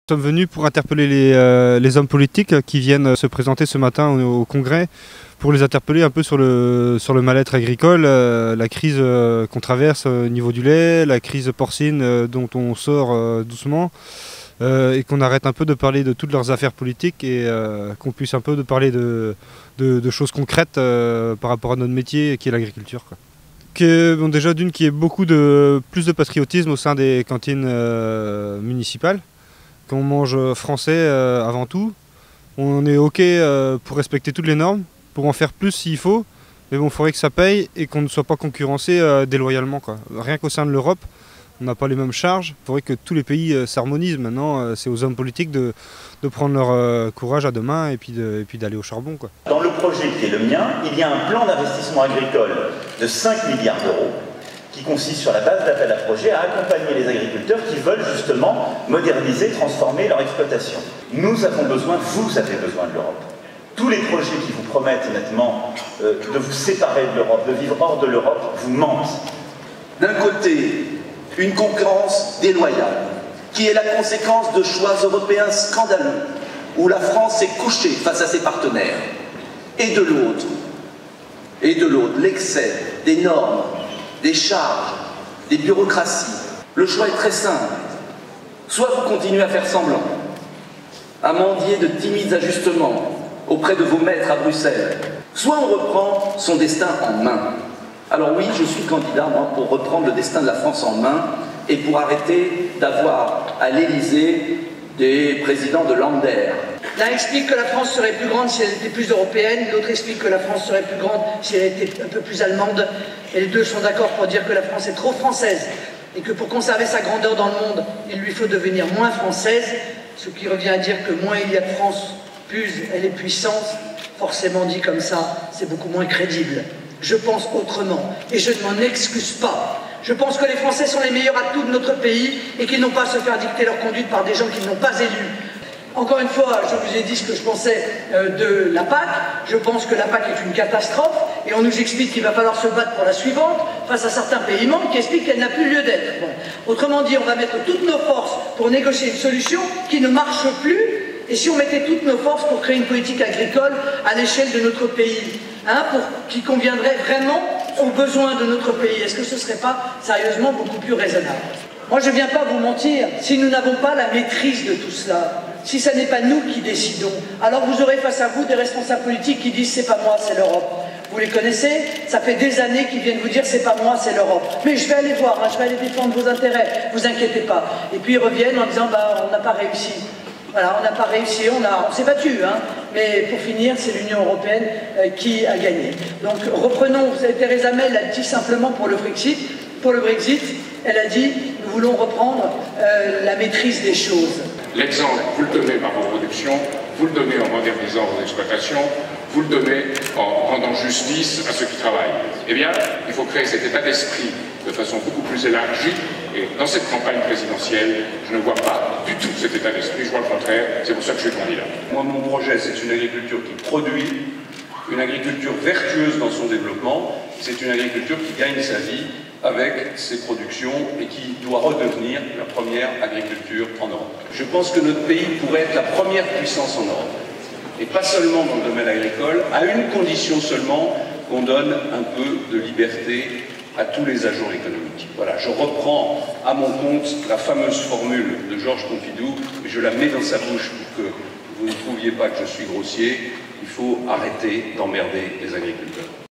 Nous sommes venus pour interpeller les hommes politiques qui viennent se présenter ce matin au Congrès, pour les interpeller un peu sur le mal-être agricole, la crise qu'on traverse au niveau du lait, la crise porcine dont on sort doucement, et qu'on arrête un peu de parler de toutes leurs affaires politiques et qu'on puisse un peu de parler de choses concrètes par rapport à notre métier qui est l'agriculture. Bon, déjà d'une qu'il y ait plus de patriotisme au sein des cantines municipales, qu'on mange français avant tout. On est OK pour respecter toutes les normes, pour en faire plus s'il faut, mais bon, il faudrait que ça paye et qu'on ne soit pas concurrencé déloyalement, quoi. Rien qu'au sein de l'Europe, on n'a pas les mêmes charges. Il faudrait que tous les pays s'harmonisent. Maintenant, c'est aux hommes politiques de prendre leur courage à deux mains et puis d'aller au charbon, quoi. Dans le projet qui est le mien, il y a un plan d'investissement agricole de 5 milliards d'euros qui consiste sur la base d'appel à projet à accompagner les agriculteurs qui veulent justement moderniser, transformer leur exploitation. Nous avons besoin, vous avez besoin de l'Europe. Tous les projets qui vous promettent honnêtement de vous séparer de l'Europe, de vivre hors de l'Europe, vous mentent. D'un côté, une concurrence déloyale, qui est la conséquence de choix européens scandaleux, où la France est couchée face à ses partenaires. Et de l'autre, l'excès des normes, des charges, des bureaucraties. Le choix est très simple. Soit vous continuez à faire semblant, à mendier de timides ajustements auprès de vos maîtres à Bruxelles, soit on reprend son destin en main. Alors oui, je suis candidat, moi, pour reprendre le destin de la France en main et pour arrêter d'avoir à l'Élysée des présidents de Lander. L'un explique que la France serait plus grande si elle était plus européenne, l'autre explique que la France serait plus grande si elle était un peu plus allemande. Et les deux sont d'accord pour dire que la France est trop française et que pour conserver sa grandeur dans le monde, il lui faut devenir moins française, ce qui revient à dire que moins il y a de France, plus elle est puissante. Forcément dit comme ça, c'est beaucoup moins crédible. Je pense autrement et je ne m'en excuse pas. Je pense que les Français sont les meilleurs atouts de notre pays et qu'ils n'ont pas à se faire dicter leur conduite par des gens qu'ils n'ont pas élus. Encore une fois, je vous ai dit ce que je pensais de la PAC. Je pense que la PAC est une catastrophe et on nous explique qu'il va falloir se battre pour la suivante face à certains pays membres qui expliquent qu'elle n'a plus lieu d'être. Bon. Autrement dit, on va mettre toutes nos forces pour négocier une solution qui ne marche plus. Et si on mettait toutes nos forces pour créer une politique agricole à l'échelle de notre pays, qui conviendrait vraiment aux besoins de notre pays, est-ce que ce ne serait pas sérieusement beaucoup plus raisonnable? Moi, je ne viens pas vous mentir, si nous n'avons pas la maîtrise de tout cela, si ce n'est pas nous qui décidons, alors vous aurez face à vous des responsables politiques qui disent « c'est pas moi, c'est l'Europe ». Vous les connaissez, ça fait des années qu'ils viennent vous dire « c'est pas moi, c'est l'Europe ». Mais je vais aller voir, je vais aller défendre vos intérêts, vous inquiétez pas. Et puis ils reviennent en disant « on n'a pas réussi ». Voilà, on n'a pas réussi, on s'est battu, mais pour finir, c'est l'Union européenne qui a gagné. Donc reprenons, Theresa May l'a dit simplement pour le Brexit, elle a dit « nous voulons reprendre la maîtrise des choses ». L'exemple, vous le donnez par vos productions, vous le donnez en modernisant vos exploitations, vous le donnez en rendant justice à ceux qui travaillent. Eh bien, il faut créer cet état d'esprit de façon beaucoup plus élargie. Et dans cette campagne présidentielle, je ne vois pas du tout cet état d'esprit, je vois le contraire, c'est pour ça que je suis candidat. Moi, mon projet, c'est une agriculture qui produit, une agriculture vertueuse dans son développement, c'est une agriculture qui gagne sa vie avec ses productions et qui doit redevenir la première agriculture en Europe. Je pense que notre pays pourrait être la première puissance en Europe, et pas seulement dans le domaine agricole, à une condition seulement, qu'on donne un peu de liberté à tous les agents économiques. Voilà, je reprends à mon compte la fameuse formule de Georges Pompidou, et je la mets dans sa bouche pour que vous ne trouviez pas que je suis grossier. Il faut arrêter d'emmerder les agriculteurs.